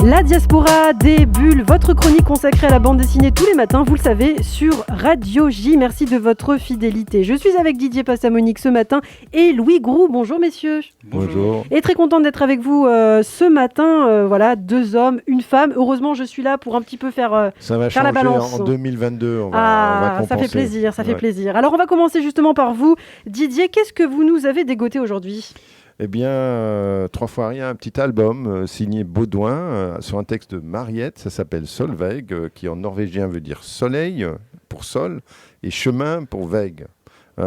La diaspora des bulles, votre chronique consacrée à la bande dessinée tous les matins, vous le savez, sur Radio J. Merci de votre fidélité. Je suis avec Didier Passamonique ce matin et Louis Groux. Bonjour messieurs. Bonjour. Et très contente d'être avec vous ce matin. Voilà, 2 hommes, une femme. Heureusement, je suis là pour un petit peu faire la balance. Ça va changer en 2022. On va ça fait plaisir, Ouais. plaisir. Alors, on va commencer justement par vous. Didier, qu'est-ce que vous nous avez dégoté aujourd'hui ? Eh bien, 3 fois rien, un petit album signé Baudouin sur un texte de Mariette. Ça s'appelle Solveig, qui en norvégien veut dire soleil pour sol et chemin pour veille.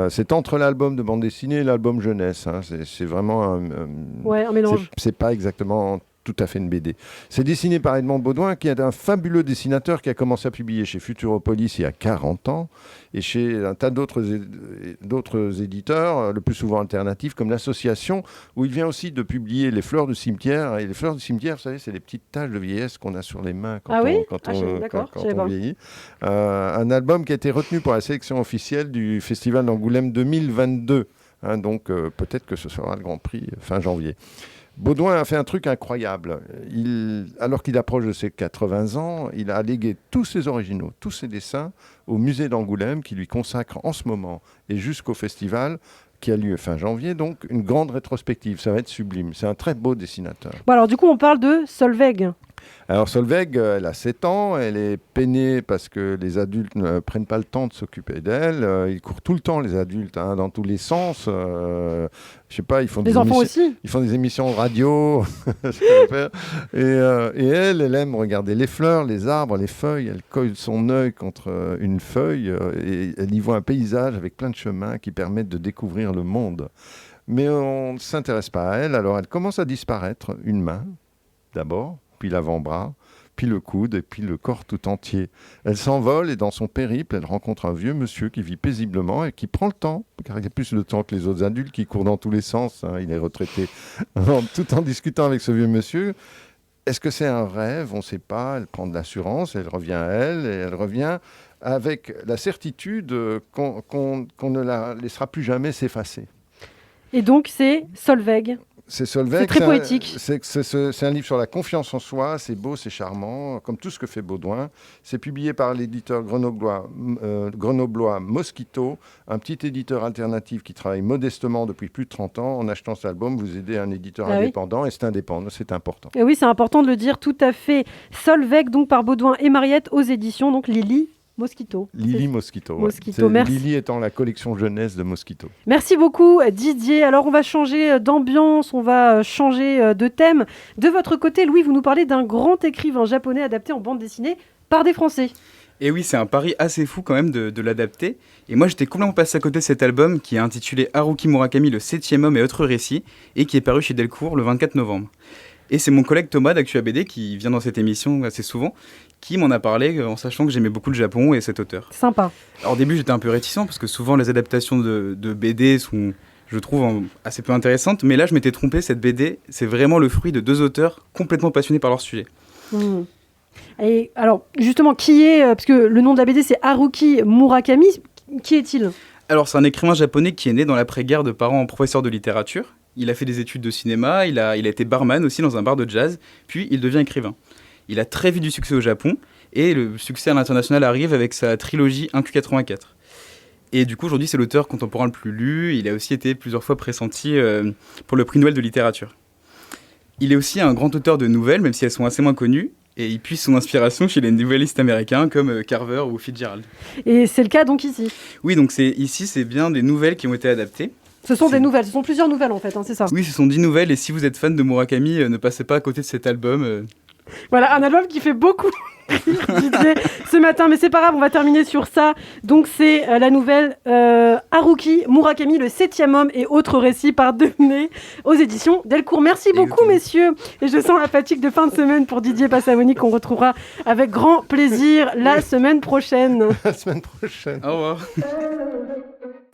C'est entre l'album de bande dessinée et l'album jeunesse. Hein. C'est vraiment un mélange. C'est pas exactement tout à fait une BD. C'est dessiné par Edmond Baudouin, qui est un fabuleux dessinateur qui a commencé à publier chez Futuropolis il y a 40 ans et chez un tas d'autres éditeurs, le plus souvent alternatifs, comme l'Association, où il vient aussi de publier Les Fleurs du Cimetière. Et les Fleurs du Cimetière, vous savez, c'est les petites taches de vieillesse qu'on a sur les mains quand on vieillit. Un album qui a été retenu pour la sélection officielle du Festival d'Angoulême 2022. Hein, donc peut-être que ce sera le Grand Prix fin janvier. Baudouin a fait un truc incroyable. Alors qu'il approche de ses 80 ans, il a légué tous ses originaux, tous ses dessins au musée d'Angoulême qui lui consacre en ce moment et jusqu'au festival qui a lieu fin janvier, donc une grande rétrospective. Ça va être sublime. C'est un très beau dessinateur. Bon, alors du coup, on parle de Solveig. Alors Solveig, elle a 7 ans, elle est peinée parce que les adultes ne prennent pas le temps de s'occuper d'elle. Ils courent tout le temps, les adultes, dans tous les sens. Je sais pas, ils font les enfants aussi. Ils font des émissions radio. et elle aime regarder les fleurs, les arbres, les feuilles. Elle colle son œil contre une feuille et elle y voit un paysage avec plein de chemins qui permettent de découvrir le monde. Mais on ne s'intéresse pas à elle, alors elle commence à disparaître. Une main, d'abord, puis l'avant-bras, puis le coude, et puis le corps tout entier. Elle s'envole et dans son périple, elle rencontre un vieux monsieur qui vit paisiblement et qui prend le temps, car il a plus de temps que les autres adultes qui courent dans tous les sens. Hein, il est retraité. Tout en discutant avec ce vieux monsieur, est-ce que c'est un rêve ? On ne sait pas. Elle prend de l'assurance, elle revient à elle, et elle revient avec la certitude qu'on ne la laissera plus jamais s'effacer. Et donc, c'est Solveig. C'est Solveig. C'est très poétique. C'est un livre sur la confiance en soi. C'est beau, c'est charmant, comme tout ce que fait Baudouin. C'est publié par l'éditeur grenoblois Mosquito, un petit éditeur alternatif qui travaille modestement depuis plus de 30 ans. En achetant cet album, vous aidez un éditeur indépendant, et c'est indépendant, c'est important. Et oui, c'est important de le dire, tout à fait. Solveig, donc par Baudouin et Mariette, aux éditions donc Lily Mosquito. Mosquito. Mosquito, merci. Lily étant la collection jeunesse de Mosquito. Merci beaucoup Didier. Alors on va changer d'ambiance, on va changer de thème. De votre côté, Louis, vous nous parlez d'un grand écrivain japonais adapté en bande dessinée par des Français. Et oui, c'est un pari assez fou quand même de l'adapter. Et moi, j'étais complètement passé à côté de cet album qui est intitulé Haruki Murakami, le 7e homme et autres récits, et qui est paru chez Delcourt le 24 novembre. Et c'est mon collègue Thomas d'Actua BD, qui vient dans cette émission assez souvent, qui m'en a parlé en sachant que j'aimais beaucoup le Japon et cet auteur. Sympa. Alors au début, j'étais un peu réticent parce que souvent les adaptations de BD sont, je trouve, assez peu intéressantes. Mais là, je m'étais trompé, cette BD, c'est vraiment le fruit de 2 auteurs complètement passionnés par leur sujet. Et alors, justement, qui est... parce que le nom de la BD, c'est Haruki Murakami. Qui est-il ? Alors, c'est un écrivain japonais qui est né dans l'après-guerre de parents professeurs de littérature. Il a fait des études de cinéma, il a été barman aussi dans un bar de jazz, puis il devient écrivain. Il a très vite du succès au Japon, et le succès à l'international arrive avec sa trilogie 1Q84. Et du coup, aujourd'hui, c'est l'auteur contemporain le plus lu. Il a aussi été plusieurs fois pressenti pour le prix Nobel de littérature. Il est aussi un grand auteur de nouvelles, même si elles sont assez moins connues, et il puise son inspiration chez les nouvellistes américains comme Carver ou Fitzgerald. Et c'est le cas donc ici ? Oui, donc ici, c'est bien des nouvelles qui ont été adaptées. Ce sont des nouvelles, ce sont plusieurs nouvelles en fait, hein, c'est ça ? Oui, ce sont 10 nouvelles, et si vous êtes fan de Murakami, ne passez pas à côté de cet album. Voilà, un album qui fait beaucoup Didier ce matin, mais c'est pas grave, on va terminer sur ça. Donc c'est la nouvelle Haruki Murakami, le 7e homme et autres récits par Devenez aux éditions Delcourt. Merci beaucoup messieurs, et je sens la fatigue de fin de semaine pour Didier Passamonique qu'on retrouvera avec grand plaisir la semaine prochaine. La semaine prochaine. Au revoir.